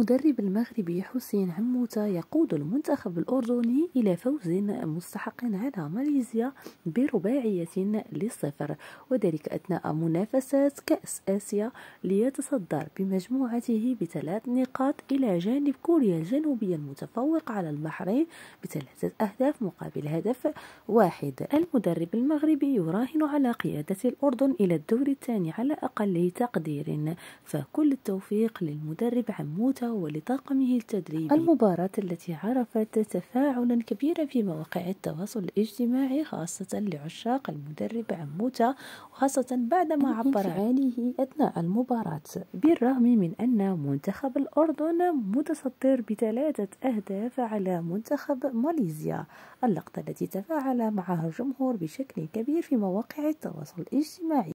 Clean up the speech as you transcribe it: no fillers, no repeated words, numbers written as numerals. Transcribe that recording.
المدرب المغربي حسين عموتة يقود المنتخب الأردني إلى فوز مستحق على ماليزيا ب4-0، وذلك أثناء منافسات كأس آسيا، ليتصدر بمجموعته ب3 نقاط إلى جانب كوريا الجنوبية المتفوق على البحرين ب3 أهداف مقابل هدف واحد. المدرب المغربي يراهن على قيادة الأردن إلى الدور الثاني على أقل تقدير، فكل التوفيق للمدرب عموتة ولطاقمه التدريبي. المباراة التي عرفت تفاعلا كبيرا في مواقع التواصل الاجتماعي خاصة لعشاق المدرب عموتة، وخاصة بعدما عبر عن انفعاله أثناء المباراة، بالرغم من أن منتخب الأردن متصدر ب3 أهداف على منتخب ماليزيا. اللقطة التي تفاعل معها الجمهور بشكل كبير في مواقع التواصل الاجتماعي.